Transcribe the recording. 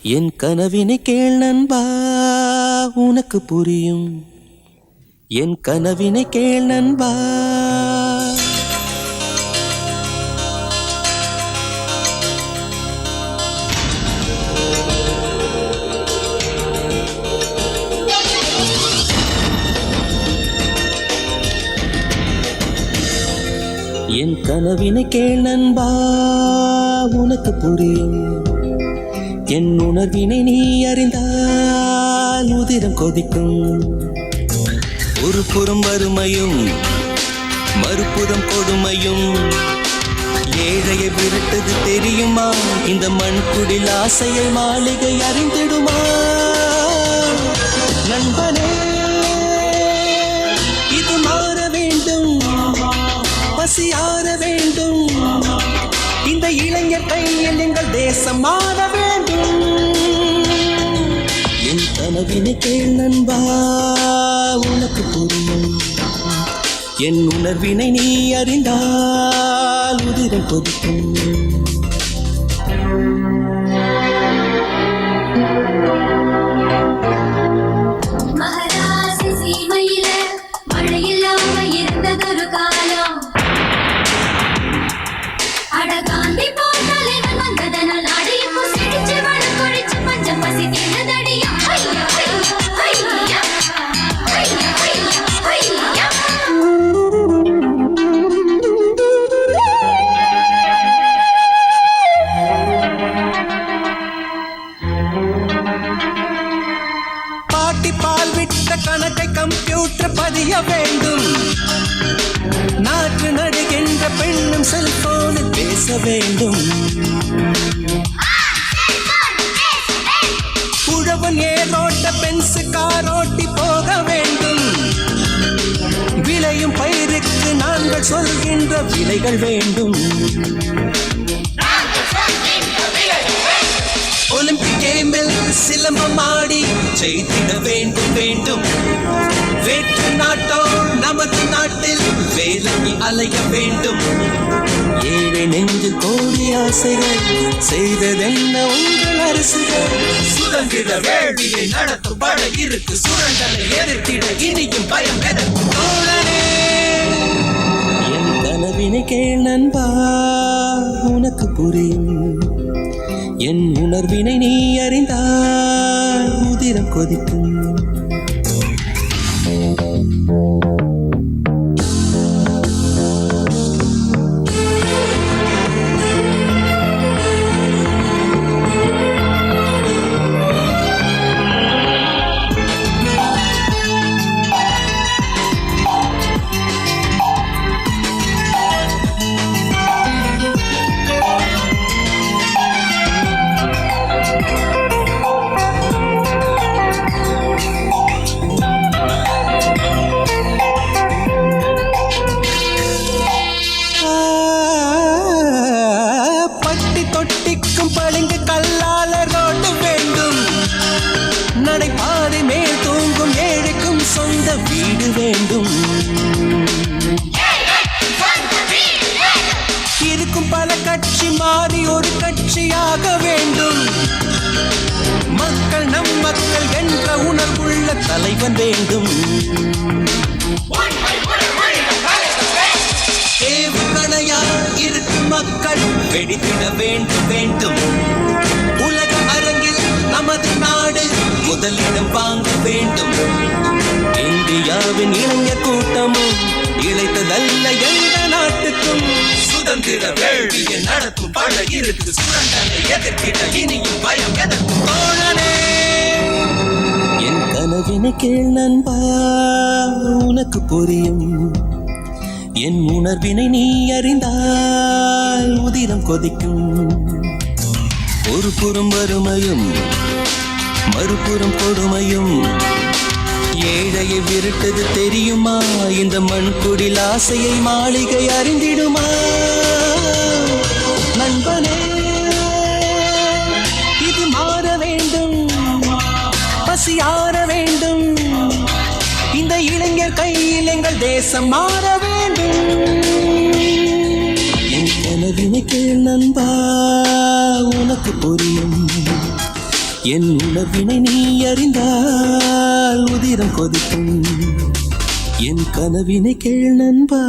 என் கனவினை கேள் நண்பா, உனக்கு புரியும். என் கனவினை கேள் நண்பா. என் கனவினை கேள் நண்பா, உனக்கு புரியும். என் உணர்வினை நீ அறிந்தால் உதிரம் கொதிக்கும். ஒரு புறம் வறுமையும் மறுபுறம் கொடுமையும் ஏழையை விரட்டது தெரியுமா? இந்த மண்குடில் ஆசையை மாளிகை அறிந்திடுமா? நண்பனே, இது மாற வேண்டும், பசியார வேண்டும். இந்த இளைஞர் கையில் எங்கள் தேசம் மாற வேண்டும். என் கனவினை கேள் நண்பா, உனக்கு புரியும். என் உணர்வினை நீ அறிந்தால் உதிரம் கொதிக்கும். மகராசி சீமையில மழையில்லாம இருந்ததொரு காலம். அடகாந்தி போட்டாலே வந்ததனால் அடையும் செடிச்சு மழை கொடிச்சு பஞ்சம் பசி தேனதடியா. ஐயா ஐயா ஐயா ஐயா ஐயா. பாட்டி பால் விட்ட கணக்கை கம்ப்யூட்டர் பதிய வேண்டும். நாற்று நடுகின்ற பெண்ணும் செல்போனில் பேச வேண்டும். உழவன் ஏரோட்ட பென்சு காரோட்டி போக வேண்டும். விளையும் பயிருக்கு நாங்கள் சொல்கின்ற விலைகள் வேண்டும். ஒலிம்பிக் கேமில் சிலம்பம் ஆடி ஜெயித்திட வேண்டும் வேண்டும். வேற்று நாட்டோ நமது நாட்டில் வேலைக்கு அலைய வேண்டும். ஏழை நெஞ்சு கோடி ஆசைகள் செய்ததென்ன உங்கள் அரசுகள்? சுதந்திர வேள்வியை நடத்தும் பட இருக்கு. சுரண்டலை எதிர்த்திட இனியும் பயம் எதற்கு தோழனே? என் கனவினை கேள் நண்பா, உனக்கு புரியும். என் உணர்வினை நீ அறிந்தால் உதிரம் கொதிக்கும். பளிங்கு கல்லால ரோடு வேண்டும். நடைபாதை மேல் தூங்கும் ஏழைக்கும் சொந்த வீடு வேண்டும். இருக்கும் பல கட்சி மாறி ஒரு கட்சியாக வேண்டும். மக்கள் நம் மக்கள் என்ற உணர்வுள்ள தலைவன் வேண்டும். இருக்கும் மக்கள் வெடித்திட வேண்டும் வேண்டும். உலக அரங்கில் நமது நாடு முதலிடம் வாங்க வேண்டும். இந்தியாவின் இளைஞர் கூட்டமும் இழைத்ததல்ல எந்த நாட்டுக்கும். சுதந்திர வேள்வியை நடத்தும் பட இருக்கு. சுரண்டனை எதிர்த்திட இனியும் பயம் எதற்கு தோழனே? என் கனவினை கேள் நண்பா, உனக்கு புரியும். என் உணர்வினை நீ அறிந்தால் உதிரம் கொதிக்கும். ஒரு புறம் வறுமையும் மறுபுறம் கொடுமையும் ஏழையை விரட்டது தெரியுமா? இந்த மண்குடில் ஆசையை மாளிகை அறிந்திடுமா? நண்பனே, இது மாற வேண்டும், பசியார வேண்டும். இந்த இளைஞர் கையில் எங்கள் தேசம் மாற வேண்டும். என் கனவினை கேள் நண்பா, உனக்கு புரியும். என் உணர்வினை நீ அறிந்தால் உதிரம் கொதிக்கும் என் கனவினை கேள் நண்பா